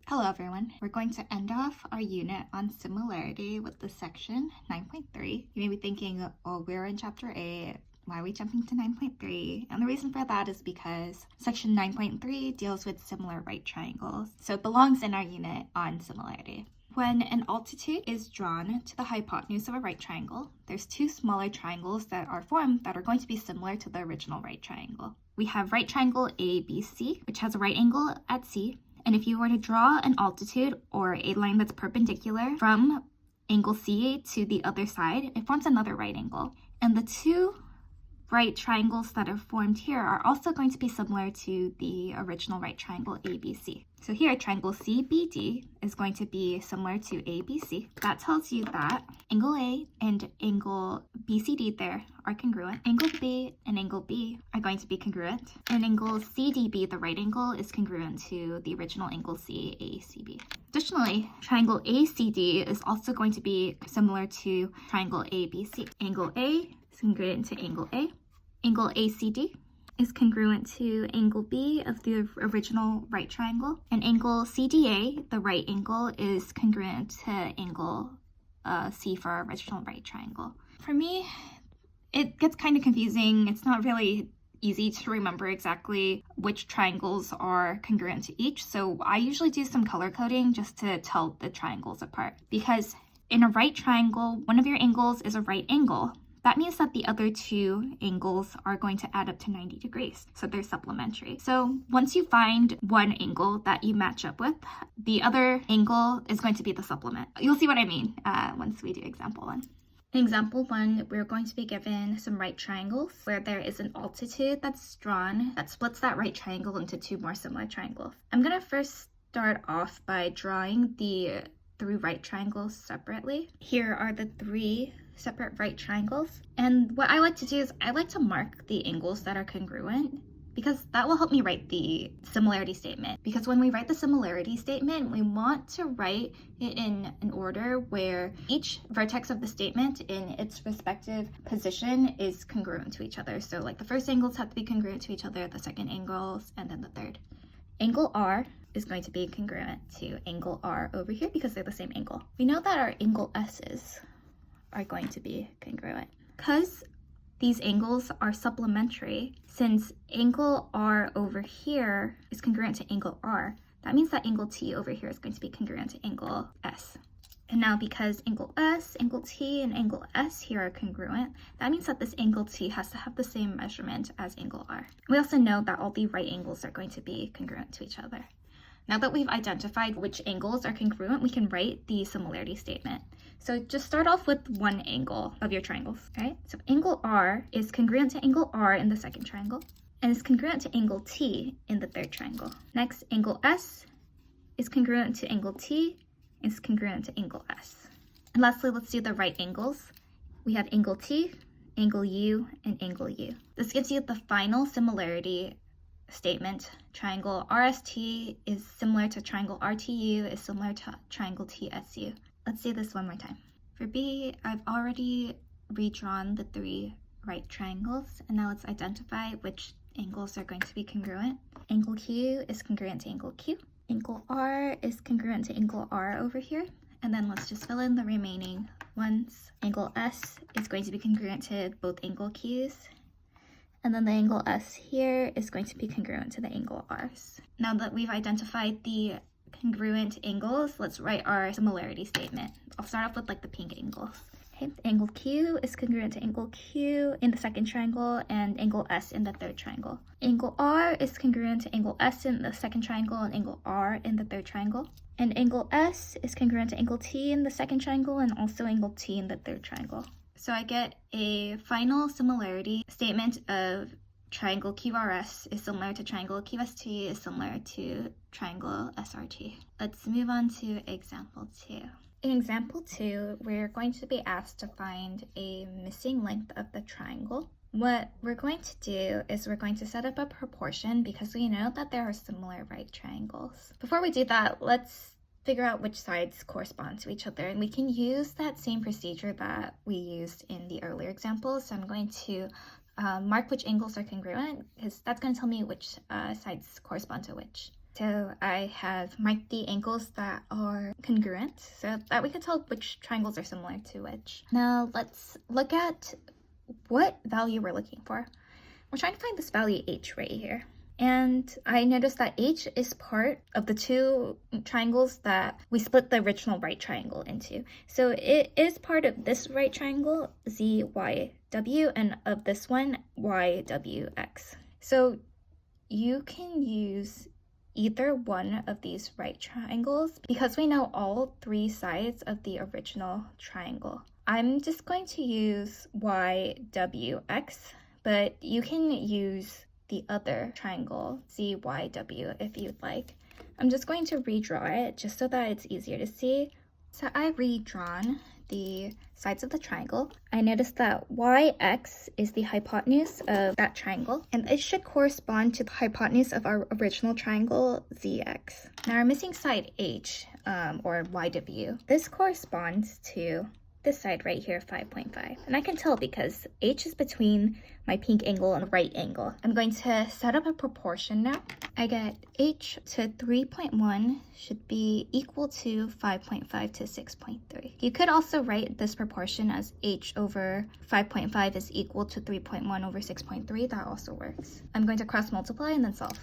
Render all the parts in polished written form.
Hello everyone. We're going to end off our unit on similarity with the section 9.3. You may be thinking, oh, we're in chapter 8. Why are we jumping to 9.3? And the reason for that is because section 9.3 deals with similar right triangles. So it belongs in our unit on similarity. When an altitude is drawn to the hypotenuse of a right triangle, there's two smaller triangles that are formed that are going to be similar to the original right triangle. We have right triangle ABC, which has a right angle at C. And if you were to draw an altitude or a line that's perpendicular from angle C to the other side, it forms another right angle. And the two right triangles that are formed here are also going to be similar to the original right triangle ABC. So here, triangle CBD is going to be similar to ABC. That tells you that angle A and angle BCD there are congruent. Angle B and angle B are going to be congruent. And angle CDB, the right angle, is congruent to the original angle CACB. Additionally, triangle ACD is also going to be similar to triangle ABC. Angle A is congruent to angle A. Angle ACD is congruent to angle B of the original right triangle. And angle CDA, the right angle, is congruent to angle C for our original right triangle. For me, it gets kind of confusing. It's not really easy to remember exactly which triangles are congruent to each. So I usually do some color coding just to tell the triangles apart. Because in a right triangle, one of your angles is a right angle. That means that the other two angles are going to add up to 90 degrees, so they're supplementary. So once you find one angle that you match up with, the other angle is going to be the supplement. You'll see what I mean once we do example one. In example one, we're going to be given some right triangles where there is an altitude that's drawn that splits that right triangle into two more similar triangles. I'm going to first start off by drawing the three right triangles separately. Here are the three separate right triangles. And what I like to do is I like to mark the angles that are congruent because that will help me write the similarity statement. Because when we write the similarity statement, we want to write it in an order where each vertex of the statement in its respective position is congruent to each other. So like the first angles have to be congruent to each other, the second angles, and then the third. Angle R is going to be congruent to angle R over here because they're the same angle. We know that our angle S's are going to be congruent. Because these angles are supplementary, since angle R over here is congruent to angle R, that means that angle T over here is going to be congruent to angle S. And now because angle S, angle T, and angle S here are congruent, that means that this angle T has to have the same measurement as angle R. We also know that all the right angles are going to be congruent to each other. Now that we've identified which angles are congruent, we can write the similarity statement. So just start off with one angle of your triangles, right? So angle R is congruent to angle R in the second triangle, and is congruent to angle T in the third triangle. Next, angle S is congruent to angle T, and is congruent to angle S. And lastly, let's do the right angles. We have angle T, angle U, and angle U. This gives you the final similarity statement. Triangle RST is similar to triangle RTU is similar to triangle TSU. Let's do this one more time. For B, I've already redrawn the three right triangles, and now let's identify which angles are going to be congruent. Angle Q is congruent to angle Q. Angle R is congruent to angle R over here. And then let's just fill in the remaining ones. Angle S is going to be congruent to both angle Qs. And then the angle S here is going to be congruent to the angle Rs. Now that we've identified the congruent angles, let's write our similarity statement. I'll start off with like the pink angles. Okay, angle Q is congruent to angle Q in the second triangle and angle S in the third triangle. Angle R is congruent to angle S in the second triangle and angle R in the third triangle. And angle S is congruent to angle T in the second triangle and also angle T in the third triangle. So I get a final similarity statement of triangle QRS is similar to triangle QST is similar to triangle SRT. Let's move on to example 2. In example 2, we're going to be asked to find a missing length of the triangle. What we're going to do is we're going to set up a proportion because we know that there are similar right triangles. Before we do that, let's figure out which sides correspond to each other, and we can use that same procedure that we used in the earlier examples. So I'm going to mark which angles are congruent because that's going to tell me which sides correspond to which. So I have marked the angles that are congruent so that we can tell which triangles are similar to which. Now let's look at what value we're looking for. We're trying to find this value h right here. And I noticed that h is part of the two triangles that we split the original right triangle into. So it is part of this right triangle, ZYW, and of this one, YWX. So you can use either one of these right triangles because we know all three sides of the original triangle. I'm just going to use YWX, but you can use the other triangle, ZYW, if you'd like. I'm just going to redraw it just so that it's easier to see. So I've redrawn the sides of the triangle. I noticed that YX is the hypotenuse of that triangle, and it should correspond to the hypotenuse of our original triangle, ZX. Now our missing side H, or YW, this corresponds to this side right here, 5.5. And I can tell because H is between my pink angle and right angle. I'm going to set up a proportion now. I get H to 3.1 should be equal to 5.5 to 6.3. You could also write this proportion as H over 5.5 is equal to 3.1 over 6.3. That also works. I'm going to cross multiply and then solve.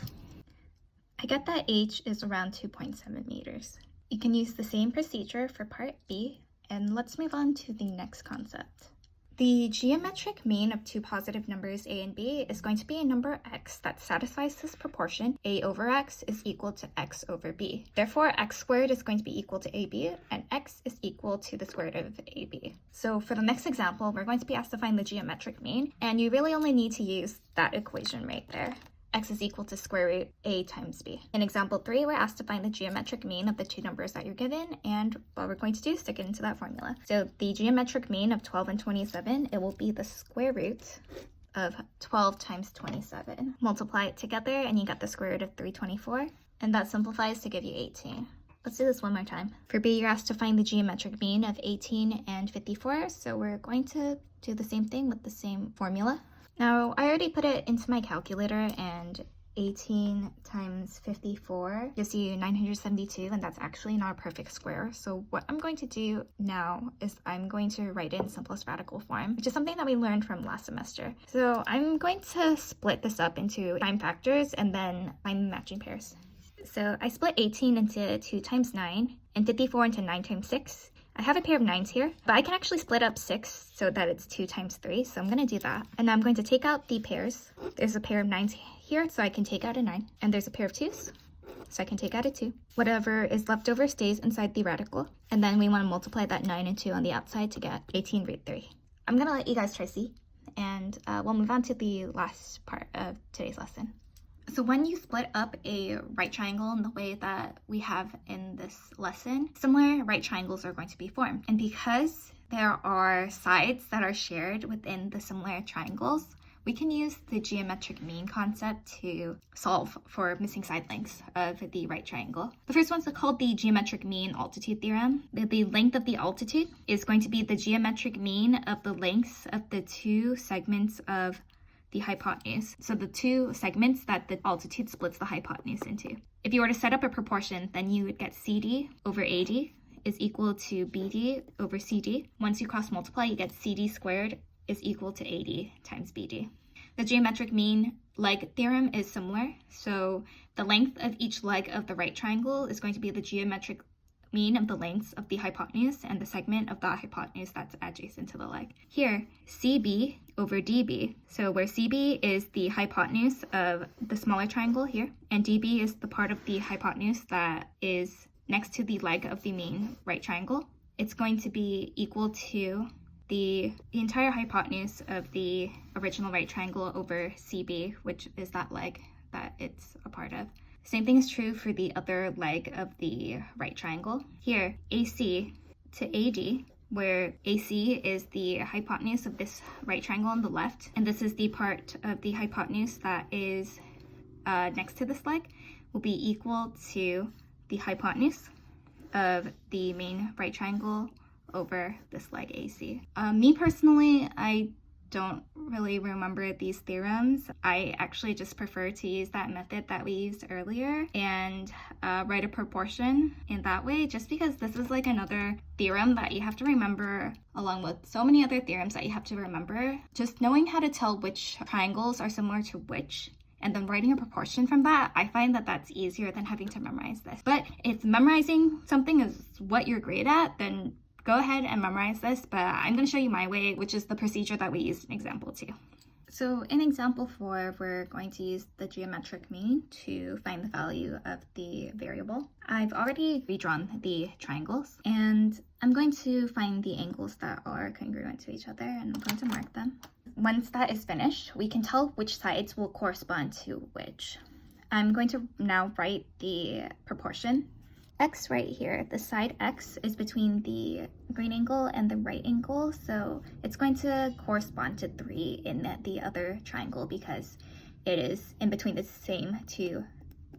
I get that H is around 2.7 meters. You can use the same procedure for part B. And let's move on to the next concept. The geometric mean of two positive numbers a and b is going to be a number x that satisfies this proportion. A over x is equal to x over b. Therefore, x squared is going to be equal to ab, and x is equal to the square root of ab. So for the next example, we're going to be asked to find the geometric mean, and you really only need to use that equation right there. X is equal to square root a times b. In example 3, we're asked to find the geometric mean of the two numbers that you're given, and what we're going to do is stick it into that formula. So the geometric mean of 12 and 27, it will be the square root of 12 times 27. Multiply it together and you get the square root of 324, and that simplifies to give you 18. Let's do this one more time. For B, you're asked to find the geometric mean of 18 and 54, so we're going to do the same thing with the same formula. Now, I already put it into my calculator, and 18 times 54 gives you 972, and that's actually not a perfect square. So what I'm going to do now is I'm going to write it in simplest radical form, which is something that we learned from last semester. So I'm going to split this up into prime factors and then find matching pairs. So I split 18 into 2 times 9 and 54 into 9 times 6. I have a pair of 9s here, but I can actually split up 6 so that it's 2 times 3, so I'm going to do that. And I'm going to take out the pairs. There's a pair of 9s here, so I can take out a 9. And there's a pair of 2s, so I can take out a 2. Whatever is left over stays inside the radical. And then we want to multiply that 9 and 2 on the outside to get 18 root 3. I'm going to let you guys try C, and we'll move on to the last part of today's lesson. So when you split up a right triangle in the way that we have in this lesson, similar right triangles are going to be formed. And because there are sides that are shared within the similar triangles, we can use the geometric mean concept to solve for missing side lengths of the right triangle. The first one's called the geometric mean altitude theorem. The length of the altitude is going to be the geometric mean of the lengths of the two segments of the hypotenuse. So the two segments that the altitude splits the hypotenuse into. If you were to set up a proportion, then you would get CD over AD is equal to BD over CD. Once you cross multiply, you get CD squared is equal to AD times BD. The geometric mean leg theorem is similar. So the length of each leg of the right triangle is going to be the geometric mean of the lengths of the hypotenuse and the segment of the hypotenuse that's adjacent to the leg. Here, CB over DB, so where CB is the hypotenuse of the smaller triangle here, and DB is the part of the hypotenuse that is next to the leg of the main right triangle, it's going to be equal to the entire hypotenuse of the original right triangle over CB, which is that leg that it's a part of. Same thing is true for the other leg of the right triangle. Here, AC to AD, where AC is the hypotenuse of this right triangle on the left, and this is the part of the hypotenuse that is next to this leg, will be equal to the hypotenuse of the main right triangle over this leg AC. Me personally, I don't really remember these theorems, I actually just prefer to use that method that we used earlier and write a proportion in that way, just because this is like another theorem that you have to remember along with so many other theorems that you have to remember. Just knowing how to tell which triangles are similar to which and then writing a proportion from that, I find that that's easier than having to memorize this. But if memorizing something is what you're great at, then go ahead and memorize this, but I'm going to show you my way, which is the procedure that we used in example 2. So in example 4, we're going to use the geometric mean to find the value of the variable. I've already redrawn the triangles, and I'm going to find the angles that are congruent to each other, and I'm going to mark them. Once that is finished, we can tell which sides will correspond to which. I'm going to now write the proportion. X right here, the side X is between the green angle and the right angle, so it's going to correspond to 3 in the other triangle because it is in between the same 2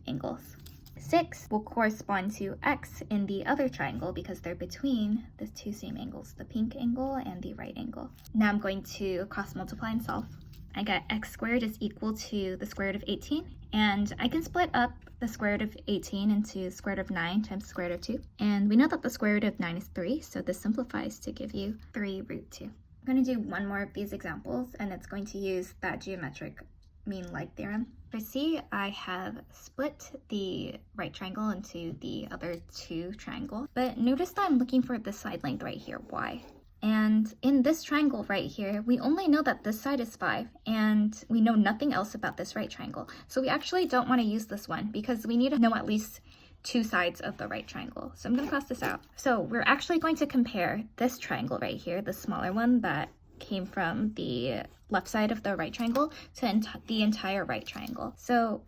angles. 6 will correspond to X in the other triangle because they're between the 2 same angles, the pink angle and the right angle. Now I'm going to cross multiply and solve. I get x squared is equal to the square root of 18, and I can split up the square root of 18 into square root of 9 times the square root of 2. And we know that the square root of 9 is 3, so this simplifies to give you 3 root 2. I'm going to do one more of these examples, and it's going to use that geometric mean-like theorem. For C, I have split the right triangle into the other 2 triangles, but notice that I'm looking for the side length right here, y. And in this triangle right here, we only know that this side is 5, and we know nothing else about this right triangle. So we actually don't want to use this one because we need to know at least 2 sides of the right triangle. So I'm going to cross this out. So we're actually going to compare this triangle right here, the smaller one that came from the left side of the right triangle, to the entire right triangle. So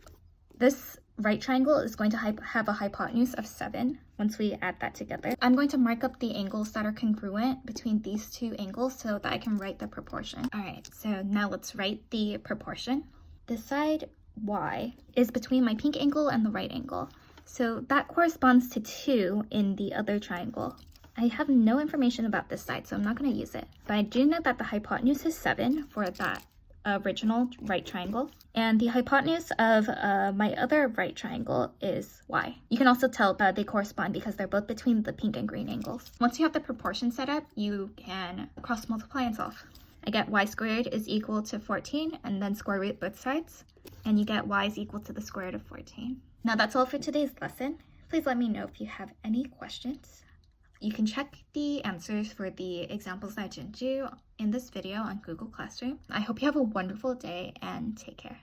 this right triangle is going to have a hypotenuse of 7 once we add that together. I'm going to mark up the angles that are congruent between these 2 angles so that I can write the proportion. All right, so now let's write the proportion. The side y is between my pink angle and the right angle. So that corresponds to 2 in the other triangle. I have no information about this side, so I'm not going to use it. But I do know that the hypotenuse is 7 for that original right triangle, and the hypotenuse of my other right triangle is y. You can also tell that they correspond because they're both between the pink and green angles. Once you have the proportion set up, you can cross multiply and solve. I get y squared is equal to 14 and then square root both sides, and you get y is equal to the square root of 14. Now that's all for today's lesson. Please let me know if you have any questions. You can check the answers for the examples that I didn't do in this video on Google Classroom. I hope you have a wonderful day and take care.